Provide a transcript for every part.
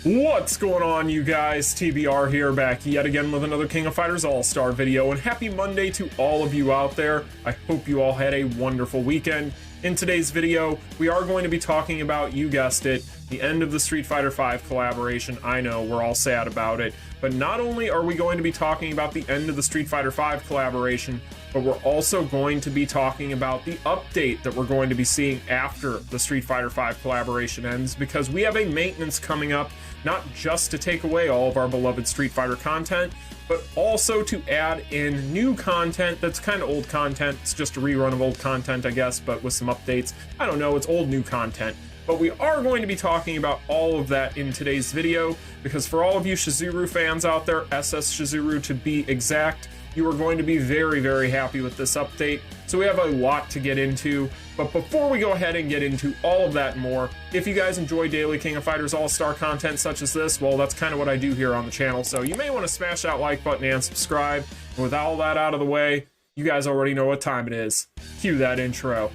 What's going on, you guys? TBR here, back yet again with another King of Fighters All-Star video, and happy Monday to all of you out there. I hope you all had a wonderful weekend. In today's video, we are going to be talking about, you guessed it, the end of the Street Fighter V collaboration. I know, we're all sad about it, but not only are we going to be talking about the end of the Street Fighter V collaboration, but we're also going to be talking about the update that we're going to be seeing after the Street Fighter V collaboration ends, because we have a maintenance coming up, not just to take away all of our beloved Street Fighter content, but also to add in new content that's kind of old content. It's just a rerun of old content, I guess, but with some updates. I don't know, it's old new content. But we are going to be talking about all of that in today's video, because for all of you Shizuru fans out there, SS Shizuru to be exact, you are going to be very, very happy with this update. So we have a lot to get into, but before we go ahead and get into all of that and more, if you guys enjoy daily King of Fighters All-Star content such as this, well, that's kind of what I do here on the channel, so you may want to smash that like button and subscribe. And with all that out of the way, you guys already know what time it is. Cue that intro.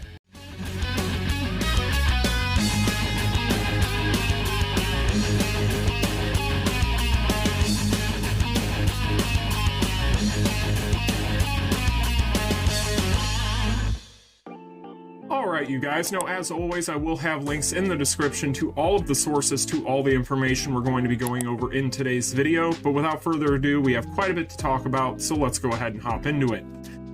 Alright, you guys, now as always, I will have links in the description to all of the sources to all the information we're going to be going over in today's video, but without further ado, we have quite a bit to talk about, so let's go ahead and hop into it.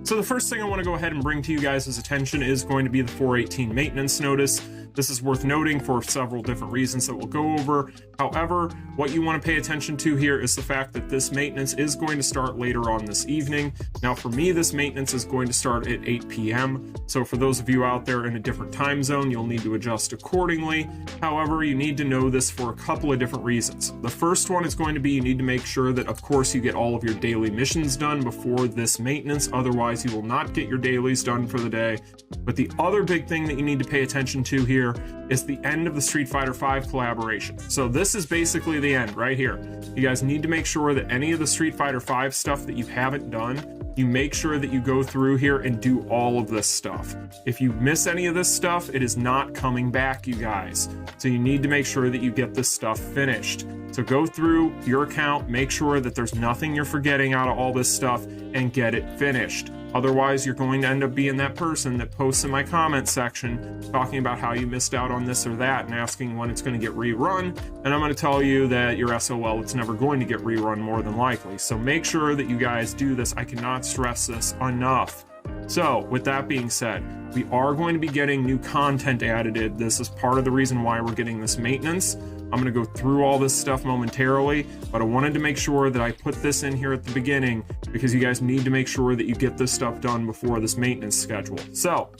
So the first thing I want to go ahead and bring to you guys' attention is going to be the 418 maintenance notice. This is worth noting for several different reasons that we'll go over. However, what you want to pay attention to here is the fact that this maintenance is going to start later on this evening. Now for me, this maintenance is going to start at 8 p.m. So for those of you out there in a different time zone, you'll need to adjust accordingly. However, you need to know this for a couple of different reasons. The first one is going to be you need to make sure that, of course, you get all of your daily missions done before this maintenance. Otherwise, you will not get your dailies done for the day. But the other big thing that you need to pay attention to here is the end of the Street Fighter V collaboration. So this is basically the end right here. You guys need to make sure that any of the Street Fighter V stuff that you haven't done, you make sure that you go through here and do all of this stuff. If you miss any of this stuff, it is not coming back, you guys. So you need to make sure that you get this stuff finished. So go through your account, make sure that there's nothing you're forgetting out of all this stuff, and get it finished. Otherwise, you're going to end up being that person that posts in my comment section talking about how you missed out on this or that and asking when it's going to get rerun. And I'm going to tell you that you're SOL, it's never going to get rerun more than likely. So make sure that you guys do this. I cannot stress this enough. So with that being said, we are going to be getting new content added. This is part of the reason why we're getting this maintenance. I'm going to go through all this stuff momentarily, but I wanted to make sure that I put this in here at the beginning because you guys need to make sure that you get this stuff done before this maintenance schedule. So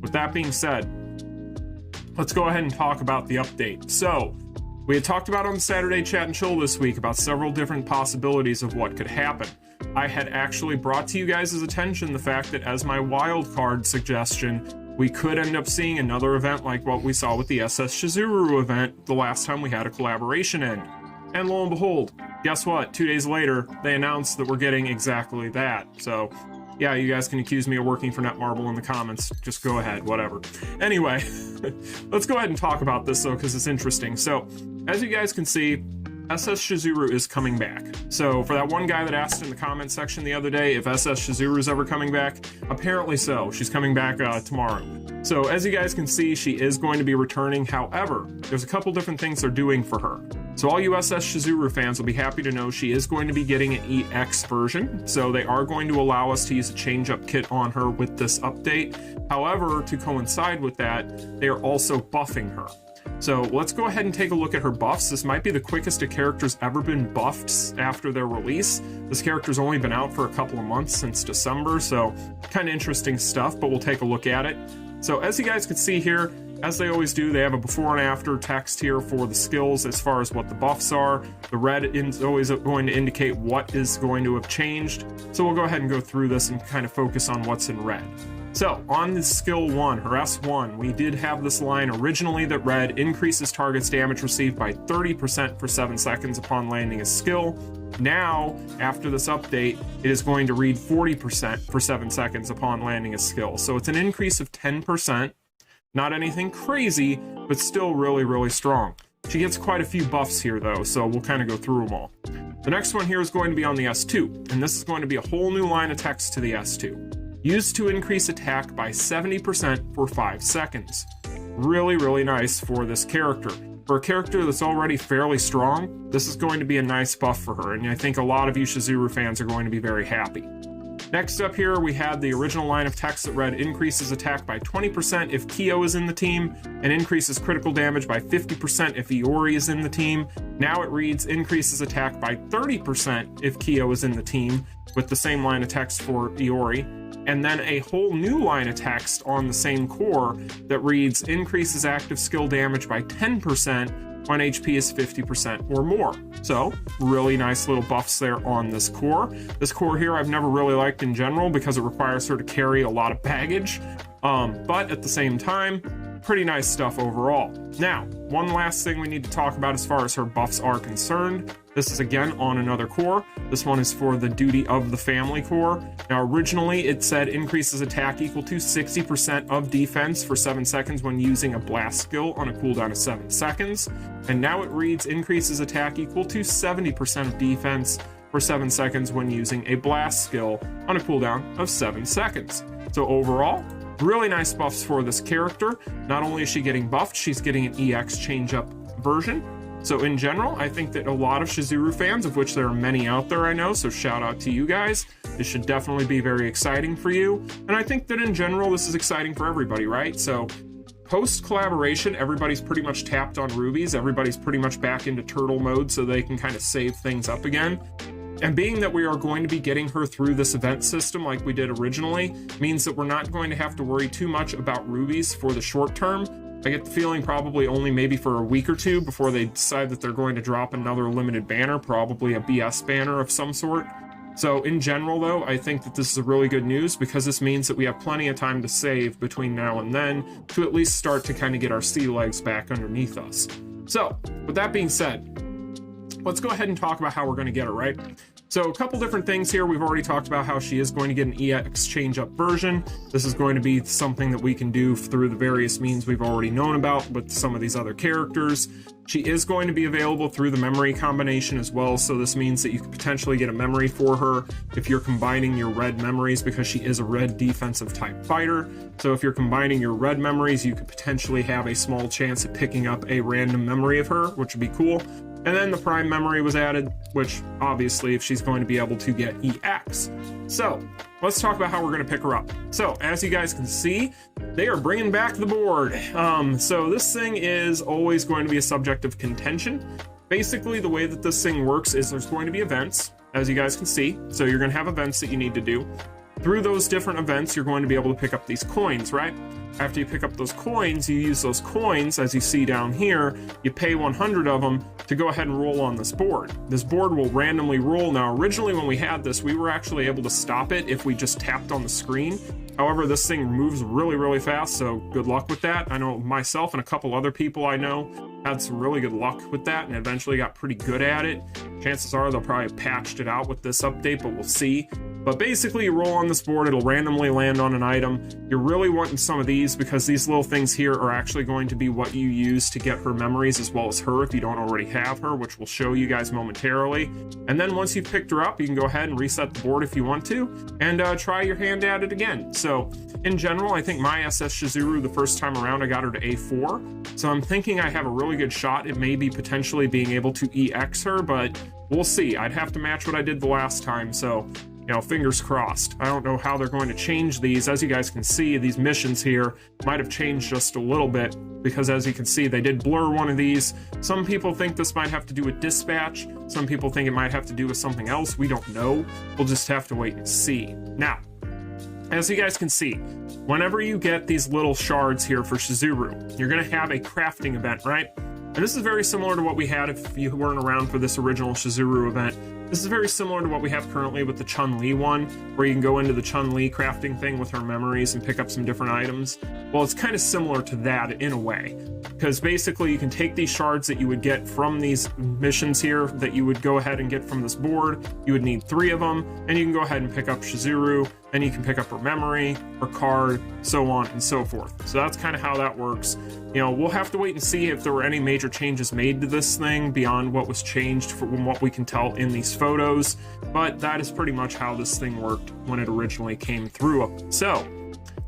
with that being said, let's go ahead and talk about the update. So we had talked about on the Saturday Chat and Chill this week about several different possibilities of what could happen. I had actually brought to you guys' attention the fact that as my wildcard suggestion, we could end up seeing another event like what we saw with the SS Shizuru event the last time we had a collaboration end. And lo and behold, guess what? 2 days later, they announced that we're getting exactly that. So yeah, you guys can accuse me of working for Netmarble in the comments. Just go ahead, whatever. Anyway, let's go ahead and talk about this though, because it's interesting. So as you guys can see, SS Shizuru is coming back. So for that one guy that asked in the comment section the other day if SS Shizuru is ever coming back, apparently so. She's coming back tomorrow. So as you guys can see, she is going to be returning. However, there's a couple different things they're doing for her. So all you SS Shizuru fans will be happy to know she is going to be getting an EX version. So they are going to allow us to use a change-up kit on her with this update. However, to coincide with that, they are also buffing her. So let's go ahead and take a look at her buffs. This might be the quickest a character's ever been buffed after their release. This character's only been out for a couple of months, since December, so kind of interesting stuff, but we'll take a look at it. So as you guys can see here, as they always do, they have a before and after text here for the skills as far as what the buffs are. The red is always going to indicate what is going to have changed. So we'll go ahead and go through this and kind of focus on what's in red. So on the skill 1, her S1, we did have this line originally that read, increases target's damage received by 30% for 7 seconds upon landing a skill. Now, after this update, it is going to read 40% for 7 seconds upon landing a skill. So it's an increase of 10%. Not anything crazy, but still really, really strong. She gets quite a few buffs here though, so we'll kind of go through them all. The next one here is going to be on the S2, and this is going to be a whole new line of text to the S2. Used to increase attack by 70% for 5 seconds. Really, really nice for this character. For a character that's already fairly strong, this is going to be a nice buff for her, and I think a lot of you Chizuru fans are going to be very happy. Next up here, we had the original line of text that read increases attack by 20% if Kyo is in the team, and increases critical damage by 50% if Iori is in the team. Now it reads increases attack by 30% if Kyo is in the team, with the same line of text for Iori. And then a whole new line of text on the same core that reads increases active skill damage by 10% when HP is 50% or more. So, really nice little buffs there on this core. This core here I've never really liked in general because it requires her to carry a lot of baggage, but at the same time, pretty nice stuff overall. Now, one last thing we need to talk about as far as her buffs are concerned. This is again on another core. This one is for the Duty of the Family core. Now originally it said increases attack equal to 60% of defense for 7 seconds when using a blast skill on a cooldown of 7 seconds. And now it reads increases attack equal to 70% of defense for 7 seconds when using a blast skill on a cooldown of 7 seconds. So overall, really nice buffs for this character. Not only is she getting buffed, she's getting an EX change-up version. So in general, I think that a lot of Chizuru fans, of which there are many out there I know, so shout out to you guys. This should definitely be very exciting for you. And I think that in general, this is exciting for everybody, right? So post-collaboration, everybody's pretty much tapped on rubies. Everybody's pretty much back into turtle mode so they can kind of save things up again. And being that we are going to be getting her through this event system like we did originally, means that we're not going to have to worry too much about rubies for the short term. I get the feeling probably only maybe for a week or two before they decide that they're going to drop another limited banner, probably a BS banner of some sort. So in general though, I think that this is a really good news because this means that we have plenty of time to save between now and then to at least start to kind of get our sea legs back underneath us. So with that being said, let's go ahead and talk about how we're going to get her, right? So a couple different things here. We've already talked about how she is going to get an EX change-up version. This is going to be something that we can do through the various means we've already known about with some of these other characters. She is going to be available through the memory combination as well, so this means that you could potentially get a memory for her if you're combining your red memories, because she is a red defensive type fighter. So if you're combining your red memories, you could potentially have a small chance at picking up a random memory of her, which would be cool. And then the prime memory was added, which obviously if she's going to be able to get EX. So let's talk about how we're going to pick her up. So as you guys can see, they are bringing back the board. So this thing is always going to be a subject of contention. Basically, the way that this thing works is there's going to be events, as you guys can see. So you're going to have events that you need to do. Through those different events, you're going to be able to pick up these coins, right? After you pick up those coins, you use those coins, as you see down here, you pay 100 of them to go ahead and roll on this board. This board will randomly roll. Now, originally when we had this, we were actually able to stop it if we just tapped on the screen. However, this thing moves really, really fast, so good luck with that. I know myself and a couple other people I know had some really good luck with that and eventually got pretty good at it. Chances are they'll probably have patched it out with this update, but we'll see. But basically, you roll on this board, it'll randomly land on an item. You're really wanting some of these because these little things here are actually going to be what you use to get her memories as well as her if you don't already have her, which we'll show you guys momentarily. And then once you've picked her up, you can go ahead and reset the board if you want to, and try your hand at it again. So in general, I think my SS Shizuru, the first time around, I got her to A4. So I'm thinking I have a really good shot at maybe potentially being able to EX her, but we'll see. I'd have to match what I did the last time, so you know, fingers crossed. I don't know how they're going to change these. As you guys can see, these missions here might have changed just a little bit because as you can see, they did blur one of these. Some people think this might have to do with dispatch. Some people think it might have to do with something else. We don't know. We'll just have to wait and see. Now, as you guys can see, whenever you get these little shards here for Shizuru, you're going to have a crafting event, right? And this is very similar to what we had if you weren't around for this original Chizuru event. This is very similar to what we have currently with the Chun-Li one, where you can go into the Chun-Li crafting thing with her memories and pick up some different items. Well, it's kind of similar to that in a way, because basically you can take these shards that you would get from these missions here that you would go ahead and get from this board. You would need 3 of them, and you can go ahead and pick up Shizuru, and you can pick up her memory, her card, so on and so forth. So that's kind of how that works. You know, we'll have to wait and see if there were any major changes made to this thing beyond what was changed from what we can tell in these photos, but that is pretty much how this thing worked when it originally came through. So,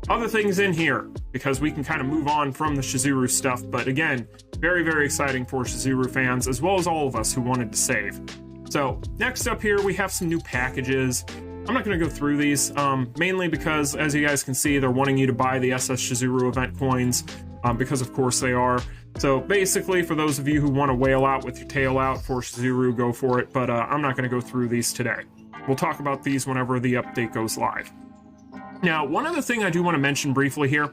other things in here, because we can kind of move on from the Shizuru stuff, but again, very, very exciting for Shizuru fans, as well as all of us who wanted to save. So, next up here, we have some new packages. I'm not going to go through these, mainly because, as you guys can see, they're wanting you to buy the SS Shizuru event coins, because of course they are. So basically, for those of you who want to whale out with your tail out for Shizuru, go for it, but I'm not going to go through these today. We'll talk about these whenever the update goes live. Now, one other thing I do want to mention briefly here,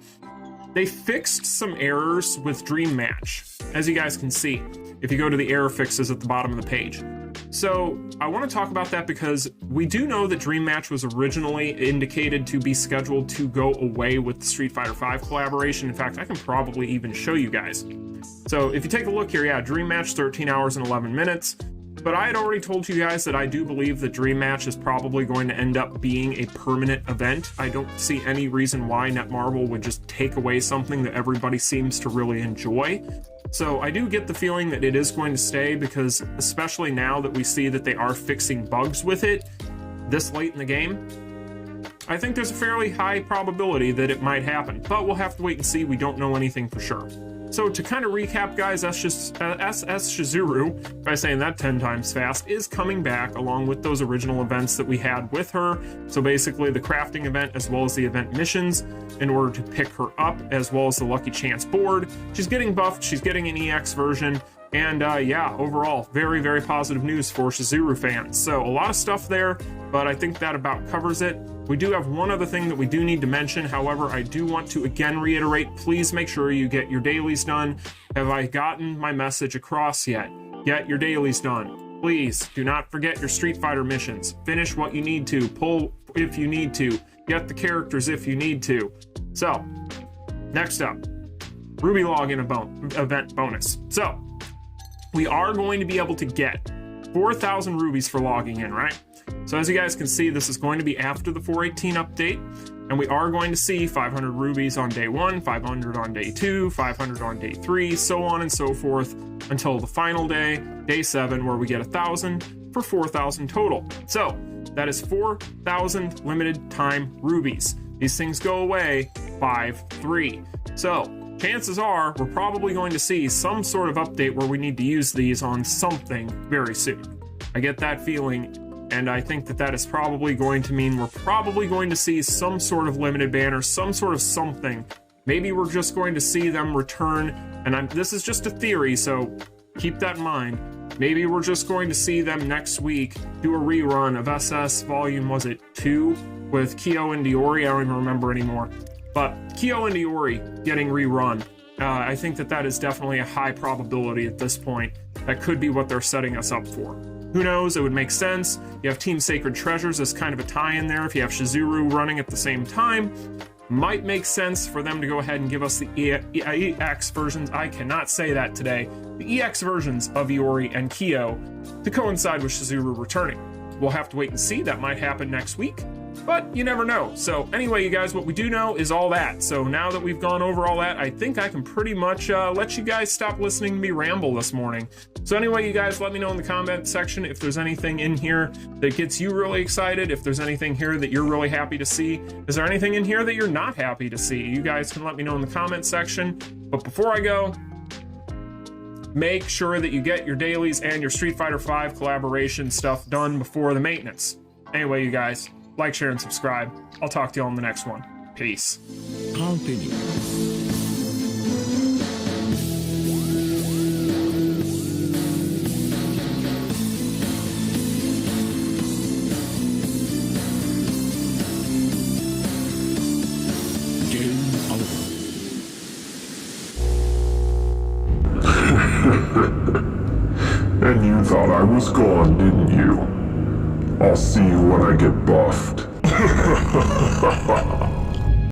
they fixed some errors with Dream Match, as you guys can see, if you go to the error fixes at the bottom of the page. So I want to talk about that because we do know that Dream Match was originally indicated to be scheduled to go away with the Street Fighter V collaboration. In fact, I can probably even show you guys. So if you take a look here, yeah, Dream Match 13 hours and 11 minutes. But I had already told you guys that I do believe that Dream Match is probably going to end up being a permanent event. I don't see any reason why Netmarble would just take away something that everybody seems to really enjoy. So I do get the feeling that it is going to stay, because especially now that we see that they are fixing bugs with it this late in the game, I think there's a fairly high probability that it might happen, but we'll have to wait and see. We don't know anything for sure. So to kind of recap, guys, SS Shizuru, by saying that 10 times fast, is coming back along with those original events that we had with her. So basically the crafting event as well as the event missions in order to pick her up, as well as the Lucky Chance board. She's getting buffed, she's getting an EX version, and yeah, overall, very, very positive news for Shizuru fans. So a lot of stuff there, but I think that about covers it. We do have one other thing that we do need to mention. However, I do want to again reiterate, please make sure you get your dailies done. Have I gotten my message across yet? Get your dailies done. Please do not forget your Street Fighter missions. Finish what you need to, pull if you need to, get the characters if you need to. So, next up, Ruby login event bonus. So, we are going to be able to get 4,000 rubies for logging in, right? So as you guys can see, this is going to be after the 4.18 update, and we are going to see 500 rubies on day 1, 500 on day 2, 500 on day 3, so on and so forth, until the final day, day 7, where we get 1,000 for 4,000 total. So that is 4,000 limited time rubies. These things go away 5/3. So chances are we're probably going to see some sort of update where we need to use these on something very soon. I get that feeling, and I think that that is probably going to mean we're probably going to see some sort of limited banner, some sort of something. Maybe we're just going to see them return, and this is just a theory, so keep that in mind. Maybe we're just going to see them next week do a rerun of SS Volume, was it 2? With Kyo and Diori, I don't even remember anymore. But Kyo and Diori getting rerun, I think that that is definitely a high probability at this point. That could be what they're setting us up for. Who knows, it would make sense. You have Team Sacred Treasures as kind of a tie-in there. If you have Shizuru running at the same time, might make sense for them to go ahead and give us the EX versions. I cannot say that today. The EX versions of Iori and Kyo to coincide with Shizuru returning. We'll have to wait and see. That might happen next week, but you never know. So anyway, you guys, what we do know is all that. So now that we've gone over all that, I think I can pretty much let you guys stop listening to me ramble this morning. So anyway, you guys, let me know in the comment section if there's anything in here that gets you really excited, if there's anything here that you're really happy to see. Is there anything in here that you're not happy to see? You guys can let me know in the comment section. But before I go, make sure that you get your dailies and your Street Fighter V collaboration stuff done before the maintenance. Anyway, you guys, like, share, and subscribe. I'll talk to you all in the next one. Peace. Continue. And you thought I was gone, didn't you? I'll see you when I get buffed.